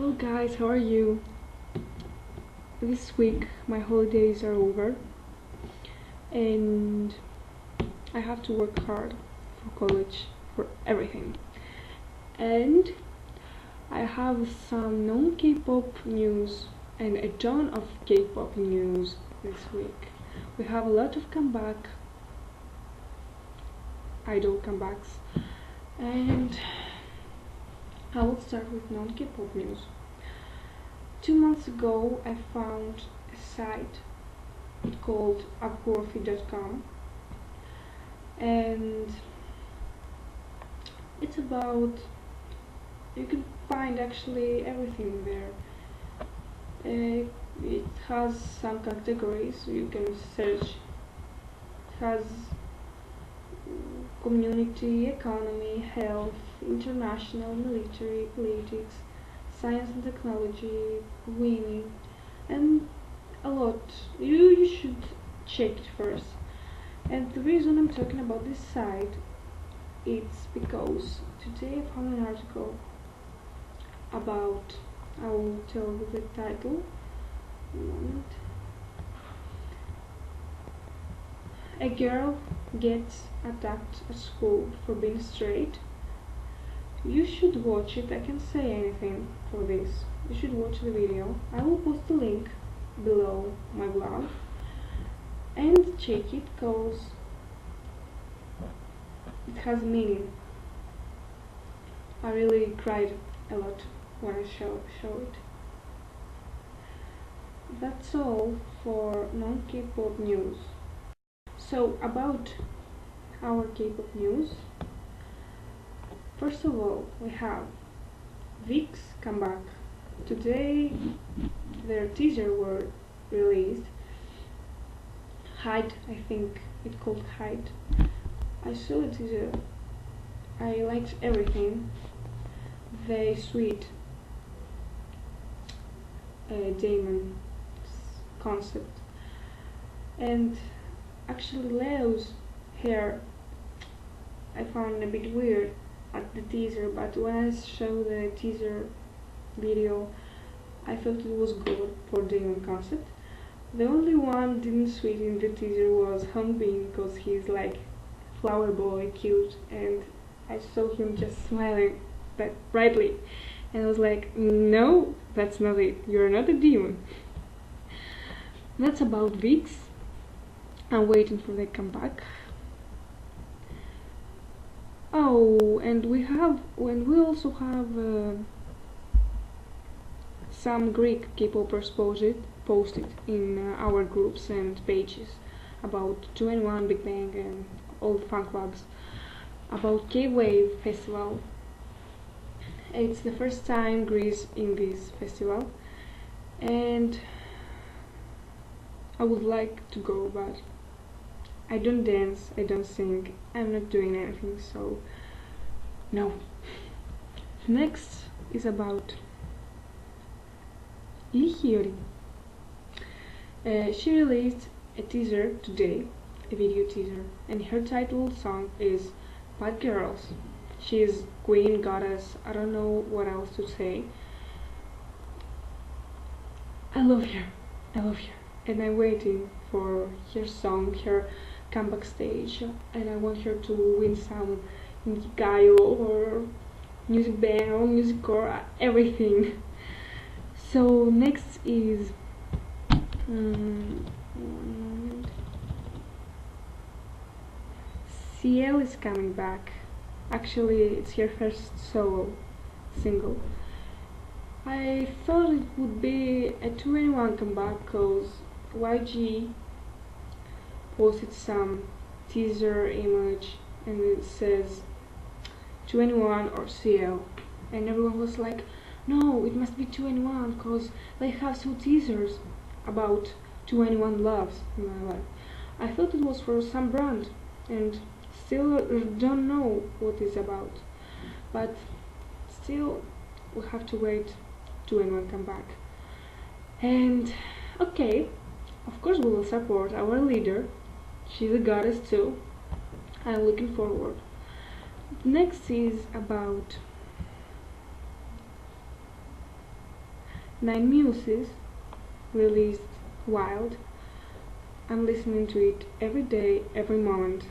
Hello guys, how are you? This week my holidays are over and I have to work hard for college, for everything. And I have some non-K-pop news and a ton of K-pop news this week. We have a lot of idol comebacks, and I will start with non-K-pop news. 2 months ago I found a site called upworthy.com, and it's about, you can find actually everything there. It has some categories you can search. It has community, economy, health, international, military, politics, science and technology, women, and a lot. You should check it first. And the reason I'm talking about this site, it's because today I found an article about, I will tell you the title in a moment. A girl gets attacked at school for being straight. You should watch it. I can't say anything for this. You should watch the video. I will post the link below my blog and check it because it has meaning. I really cried a lot when I show it. That's all for non-K-pop news. So about our K-pop news, first of all we have VIXX comeback. Today their teaser were released. Hide, I think it's called Hide. I saw the teaser. I liked everything. They sweet Damon's concept, and actually Leo's hair I found a bit weird at the teaser, but when I saw the teaser video I thought it was good for Damon concept. The only one didn't sweet in the teaser was Hanbin, because he's like flower boy, cute, and I saw him just smiling that brightly and I was like, no, that's not it, you're not a demon. That's about VIXX. I'm waiting for their comeback. Oh, and we also have some Greek K-popers posted in our groups and pages about 2NE1, Big Bang, and all the fan clubs about K-Wave festival. It's the first time Greece in this festival, and I would like to go, but I don't dance, I don't sing, I'm not doing anything, so no. Next is about Lee Hyori. She released a teaser today, a video teaser, and her title song is Bad Girls. She is queen, goddess, I don't know what else to say. I love her, and I'm waiting for her song, her comeback stage, and I want her to win some Gaio or music band or music core, everything. So next is CL is coming back. Actually, it's her first solo single. I thought it would be a 2NE1 comeback because YG posted some teaser image and it says 2NE1 or CL, and everyone was like, no, it must be 2NE1 because they have some teasers about 2NE1 loves in my life. I thought it was for some brand and still don't know what it's about, but still we have to wait 2NE1 come back. And okay, of course we will support our leader, she's a goddess too. I'm looking forward. Next is about Nine Muses released Wild. I'm listening to it every day, every moment.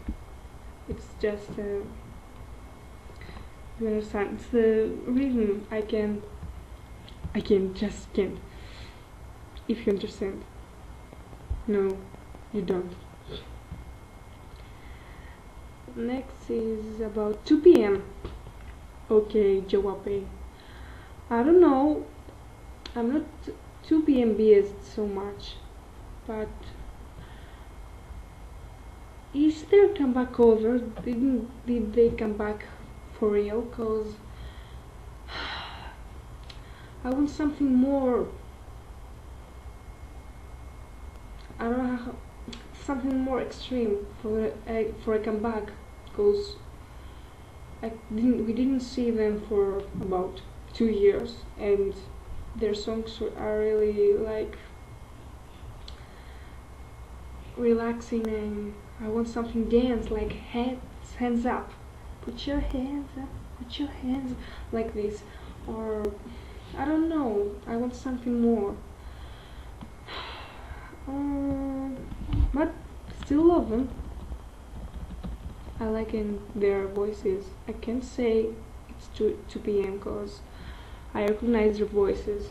It's just, you understand? It's the rhythm. Just can't. If you understand. No, you don't. Next is about 2 p.m. Okay, Jawape. I don't know. I'm not 2 p.m. biased so much, but is their comeback over? Did they come back for real? Cause I want something more. I don't know how, something more extreme for a comeback. Cause we didn't see them for about 2 years, and their songs are really like relaxing, and I want something dance, like hands up, put your hands up, put your hands like this, or I don't know. I want something more. But still love them. I like in their voices. I can't say it's 2 p.m. because I recognize their voices.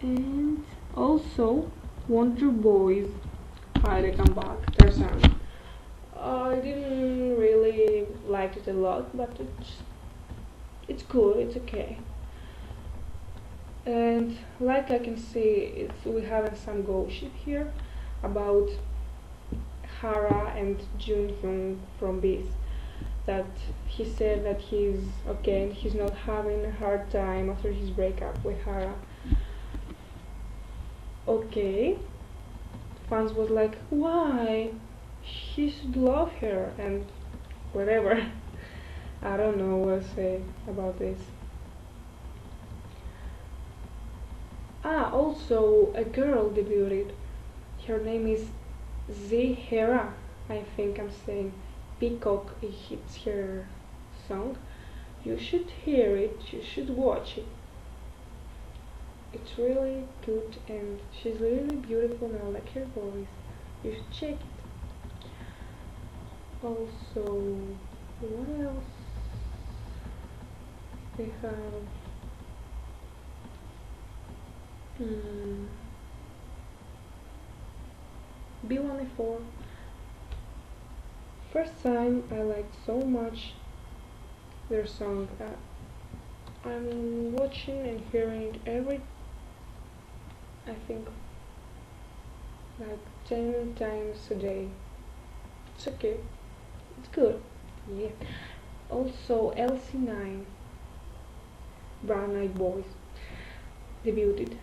And also, Wonder Boys had a comeback, their song. I didn't really like it a lot, but it's cool, it's okay. And like I can see, we have some gossip here about Hara and Junhyun from Beast. That he said that he's okay and he's not having a hard time after his breakup with Hara. Okay, fans was like, why? He should love her and whatever. I don't know what to say about this. Also a girl debuted. Her name is Zahara. I think I'm saying Peacock. It's her song. You should hear it. You should watch it. It's really good and she's really beautiful and I like her voice. You should check it. Also, what else? They have B1A4. First time I liked so much their song. I'm watching and hearing every, I think, like 10 times a day. It's okay. It's good. Yeah. Also, LC9, Brown Eyed Boys, debuted.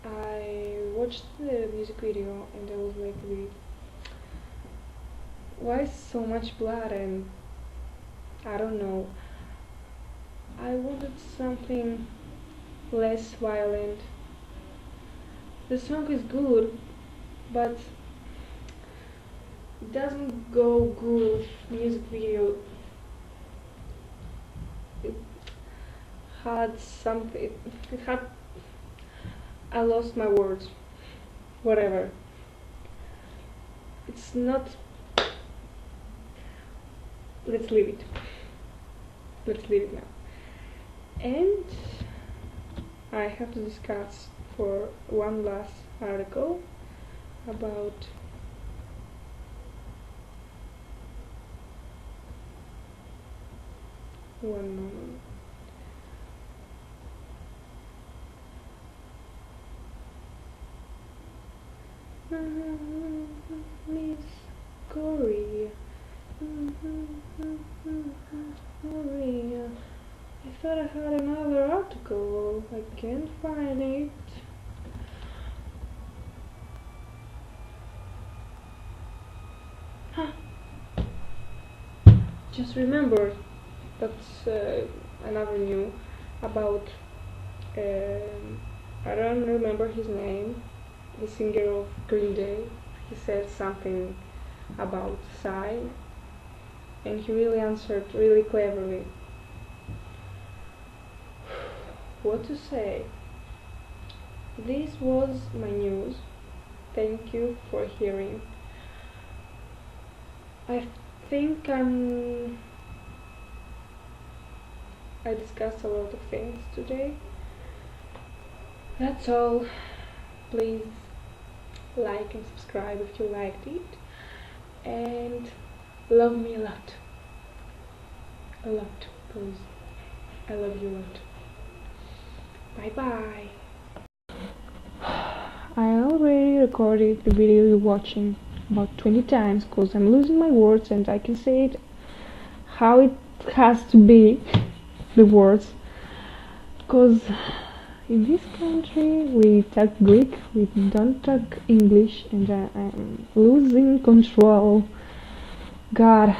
I watched the music video and I was like, why so much blood? And I don't know. I wanted something less violent. The song is good, but it doesn't go good with music video. It had something. It had. I lost my words. Whatever. It's not. Let's leave it. Let's leave it now. And I have to discuss for one last article about one moment. Miss Korea. Korea. I thought I had another article. I can't find it. Huh. Just remember that's another news about I don't remember his name, the singer of Green Day. He said something about Psy and he really answered really cleverly. what to say. This was my news. Thank you for hearing. I think I discussed a lot of things today. That's all. Please like and subscribe if you liked it, and love me a lot. A lot, please. I love you a lot. Bye bye. I already recorded the video you're watching about 20 times because I'm losing my words and I can say it how it has to be, the words, because in this country we talk Greek, we don't talk English, and I'm losing control. God.